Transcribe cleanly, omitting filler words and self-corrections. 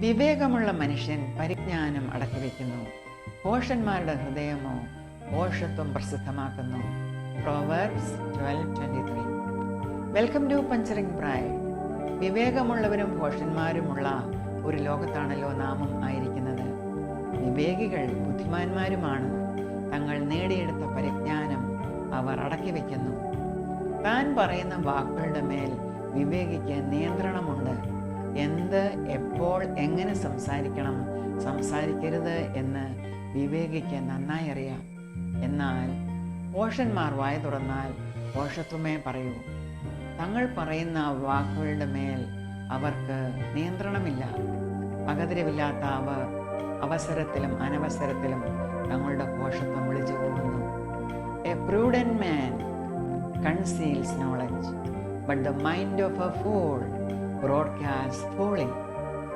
വിവേകമുള്ള മനുഷ്യൻ പരിജ്ഞാനം അടക്കിവെക്കുന്നു, ഭോഷന്മാരുടെ ഹൃദയമോ ഭോഷത്വം പ്രസിദ്ധമാക്കുന്നു. Proverbs 12:23. വെൽക്കം ടു പഞ്ചറിംഗ് ബ്രൈഡ്. വിവേകമുള്ളവരും ഭോഷന്മാരുമുള്ള ഒരു ലോകത്താണല്ലോ നാമും ആയിരിക്കുന്നത്. വിവേകികൾ ബുദ്ധിമാന്മാരുമാണ്. തങ്ങൾ നേടിയെടുത്ത പരിജ്ഞാനം അവർ അടക്കിവെക്കുന്നു. താൻ പറയുന്ന വാക്കുകളുടെ മേൽ വിവേകിക്ക് നിയന്ത്രണമുണ്ട്. എന്ത്, എപ്പോൾ, എങ്ങനെ സംസാരിക്കണം, സംസാരിക്കരുത് എന്ന് വിവേകിക്ക് നന്നായി അറിയാം. എന്നാൽ ഭോഷന്മാർ വായ തുറന്നാൽ ഭോഷത്വമേ പറയൂ. തങ്ങൾ പറയുന്ന വാക്കുകളുടെ മേൽ അവർക്ക് നിയന്ത്രണമില്ല. പകതിരിവില്ലാത്ത അവർ അവസരത്തിലും അനവസരത്തിലും തങ്ങളുടെ ഭോഷത്വം വിളിച്ചു പോകുന്നു. A prudent man conceals knowledge, but the mind of a fool broadcasts folly.